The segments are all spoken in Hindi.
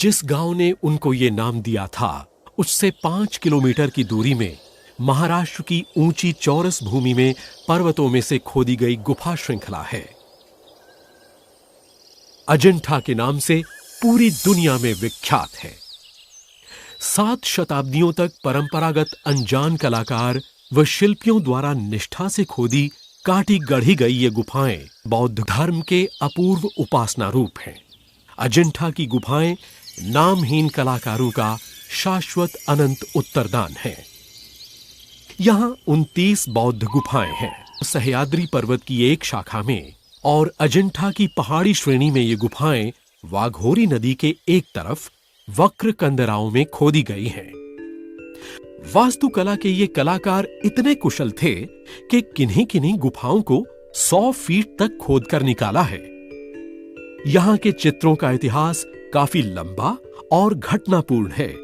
जिस गांव ने उनको ये नाम दिया था, उससे 5 किलोमीटर की दूरी में महाराष्ट्र की ऊंची चौरस भूमि में पर्वतों में से खोदी गई गुफा श्रृंखला है। अजंठा के नाम से पूरी दुनिया में विख्यात है। 7 शताब्दियों तक परंपरागत अनजान कलाकार व शिल्पियों द्वारा निष्ठा से खोदी काटी गढ़ी गई ये गुफाएं बौद्ध धर्म के अपूर्व उपासना रूप हैं। अजंठा की गुफाएं नामहीन कलाकारों का शाश्वत अनंत उत्तरदान है। यहां 29 बौद्ध गुफाएं हैं। सह्याद्री पर्वत की एक शाखा में और अजंठा की पहाड़ी श्रेणी में ये गुफाएं वाघोरी नदी के एक तरफ वक्र कंदराओं में खोदी गई हैं। वास्तुकला के ये कलाकार इतने कुशल थे कि किन्हीं-किन्हीं गुफाओं को 100 फीट तक खोदकर निकाला है। यहां के चित्रों का इतिहास काफी लंबा और घटनापूर्ण है।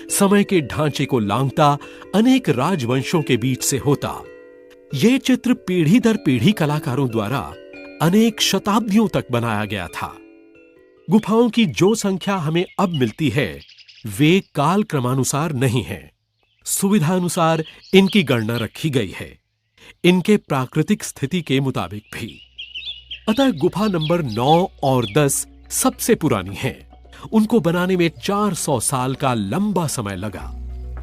समय के ढांचे को लांघता अनेक राजवंशों के बीच से होता ये चित्र पीढ़ी दर पीढ़ी कलाकारों द्वारा अनेक शताब्दियों तक बनाया गया था। गुफाओं की जो संख्या हमें अब मिलती है वे काल क्रमानुसार नहीं है, सुविधानुसार इनकी गणना रखी गई है, इनके प्राकृतिक स्थिति के मुताबिक भी। अतः गुफा नंबर 9 और 10 सबसे पुरानी हैं। उनको बनाने में 400 साल का लंबा समय लगा।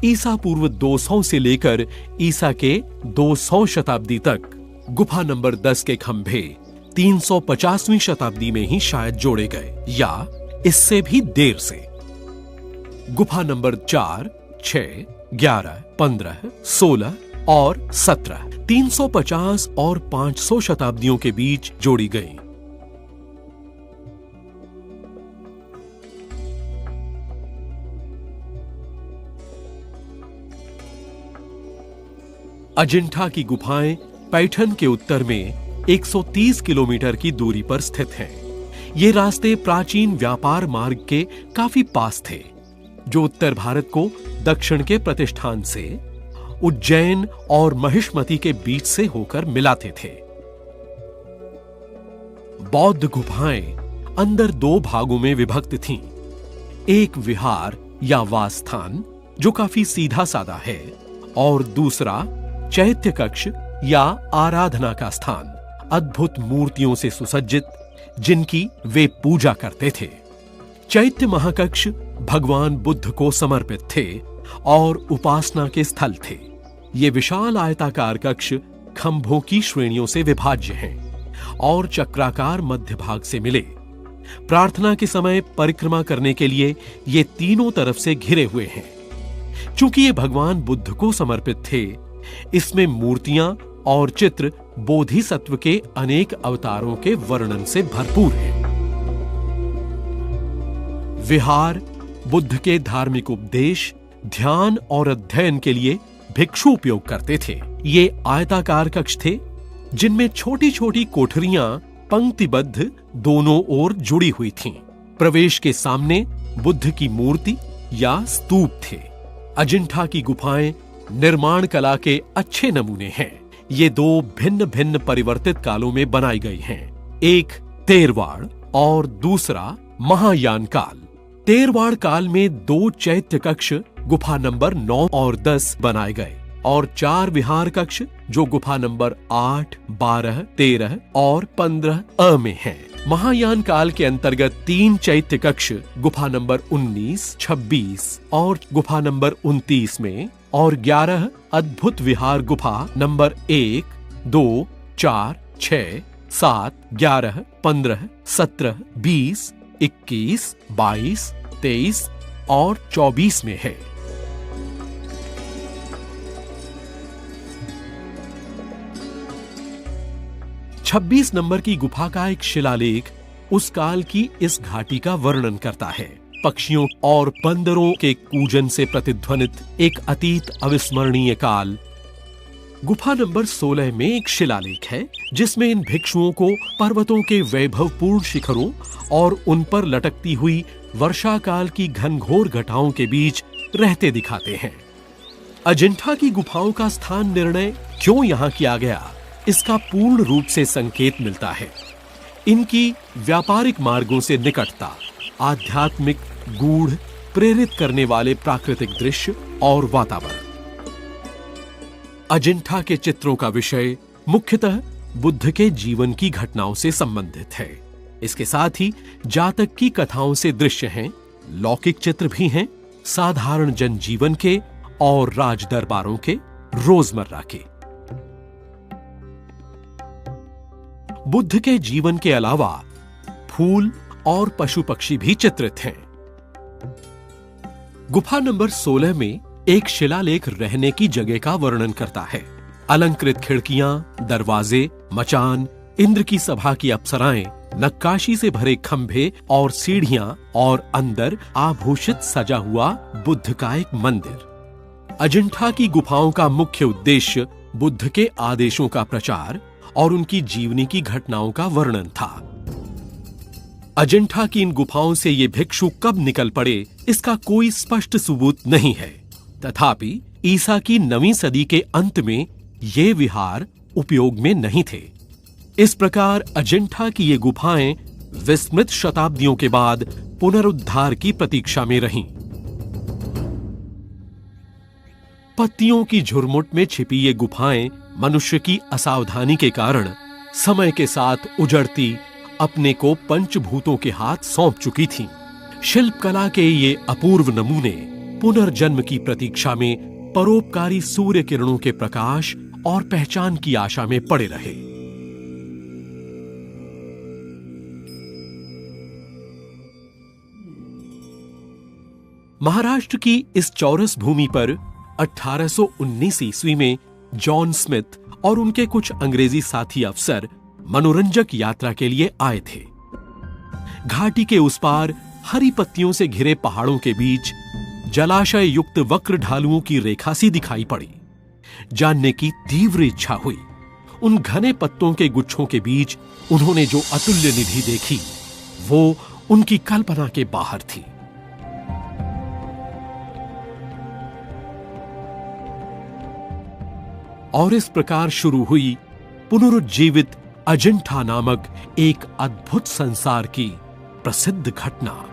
ईसा पूर्व 200 से लेकर ईसा के 200 शताब्दी तक गुफा नंबर 10 के खंभे 350वीं शताब्दी में ही शायद जोड़े गए या इससे भी देर से। गुफा नंबर 4, 6, 11, 15, 16 और 17 350 और 500 शताब्दियों के बीच जोड़ी गई। अजंठा की गुफाएं पैठन के उत्तर में 130 किलोमीटर की दूरी पर स्थित हैं। ये रास्ते प्राचीन व्यापार मार्ग के काफी पास थे, जो उत्तर भारत को दक्षिण के प्रतिष्ठान से उज्जैन और महिष्मती के बीच से होकर मिलाते थे। बौद्ध गुफाएं अंदर 2 भागों में विभक्त थीं। एक विहार या वास स्थान जो काफी सीधा साधा है और दूसरा चैत्य कक्ष या आराधना का स्थान, अद्भुत मूर्तियों से सुसज्जित, जिनकी वे पूजा करते थे। चैत्य महाकक्ष भगवान बुद्ध को समर्पित थे और उपासना के स्थल थे। ये विशाल आयताकार कक्ष खंभों की श्रेणियों से विभाज्य हैं और चक्राकार मध्य भाग से मिले। प्रार्थना के समय परिक्रमा करने के लिए ये तीनों तरफ से घिरे हुए हैं। चूंकि ये भगवान बुद्ध को समर्पित थे, इसमें मूर्तियां और चित्र बोधिसत्व के अनेक अवतारों के वर्णन से भरपूर हैं। विहार बुद्ध के धार्मिक उपदेश, ध्यान और अध्ययन के लिए भिक्षु उपयोग करते थे। ये आयताकार कक्ष थे जिनमें छोटी-छोटी कोठरियां पंक्तिबद्ध दोनों ओर जुड़ी हुई थीं। प्रवेश के सामने बुद्ध की मूर्ति या स्तूप थे। अजंठा की गुफाएं निर्माण कला के अच्छे नमूने हैं। ये 2 भिन्न-भिन्न परिवर्तित कालों में बनाई गई हैं। एक तेरवाड़ और दूसरा महायान काल। तेरवाड़ काल में 2 चैत्य कक्ष गुफा नंबर 9 और 10 बनाए गए और 4 विहार कक्ष जो गुफा नंबर 8, 12, 13 और 15 में हैं। महायान काल के अंतर्गत 3 चैत्य कक्ष गुफा नंबर 19, 26 और गुफा नंबर 29 में और 11 अद्भुत विहार गुफा नंबर 1, 2, 4, 6, 7, 11, 15, 17, 20, 21, 22, 23 और 24 में है। छब्बीस नंबर की गुफा का एक शिलालेख उस काल की इस घाटी का वर्णन करता है। पक्षियों और बंदरों के कूजन से प्रतिध्वनित एक अतीत अविस्मरणीय काल। गुफा नंबर 16 में एक शिलालेख है जिसमें इन भिक्षुओं को पर्वतों के वैभवपूर्ण शिखरों और उन पर लटकती हुई वर्षा काल की घनघोर घटाओं के बीच रहते दिखाते हैं। अजंठा की गुफाओं का स्थान निर्णय क्यों यहां किया गया, इसका पूर्ण रूप से संकेत मिलता है। इनकी व्यापारिक मार्गों से निकटता, आध्यात्मिक गूढ़, प्रेरित करने वाले प्राकृतिक दृश्य और वातावरण। अजंठा के चित्रों का विषय मुख्यतः बुद्ध के जीवन की घटनाओं से संबंधित है। इसके साथ ही जातक की कथाओं से दृश्य हैं, लौकिक चित्र भी हैं, साधारण जनजीवन के और राज दरबारों के, रोजमर्रा के। बुद्ध के जीवन के अलावा फूल और पशु पक्षी भी चित्रित हैं। गुफा नंबर 16 में एक शिलालेख रहने की जगह का वर्णन करता है। अलंकृत खिड़कियां, दरवाजे, मचान, इंद्र की सभा की अप्सराएं, नक्काशी से भरे खंभे और सीढ़ियां और अंदर आभूषित सजा हुआ बुद्ध का एक मंदिर। अजंठा की गुफाओं का मुख्य उद्देश्य बुद्ध के आदेशों का प्रचार और उनकी जीवनी की घटनाओं का वर्णन था। अजंठा की इन गुफाओं से ये भिक्षु कब निकल पड़े, इसका कोई स्पष्ट सबूत नहीं है। तथापि ईसा की 9वीं सदी के अंत में ये विहार उपयोग में नहीं थे। इस प्रकार अजंठा की ये गुफाएं विस्मृत शताब्दियों के बाद पुनरुद्धार की प्रतीक्षा में रहीं। पत्तियों की झुरमुट में छिपी ये गुफाएं मनुष्य की असावधानी के कारण समय के साथ उजड़ती अपने को पंचभूतों के हाथ सौंप चुकी थीं। शिल्पकला के ये अपूर्व नमूने पुनर्जन्म की प्रतीक्षा में परोपकारी सूर्य किरणों के प्रकाश और पहचान की आशा में पड़े रहे। महाराष्ट्र की इस चौरस भूमि पर 1819 ईस्वी में जॉन स्मिथ और उनके कुछ अंग्रेजी साथी अफसर मनोरंजक यात्रा के लिए आए थे। घाटी के उस पार हरी पत्तियों से घिरे पहाड़ों के बीच जलाशय युक्त वक्र ढालुओं की रेखा सी दिखाई पड़ी। जानने की तीव्र इच्छा हुई। उन घने पत्तों के गुच्छों के बीच उन्होंने जो अतुल्य निधि देखी, वो उनकी कल्पना के बाहर थी। और इस प्रकार शुरू हुई पुनरुज्जीवित अजंठा नामक एक अद्भुत संसार की प्रसिद्ध घटना।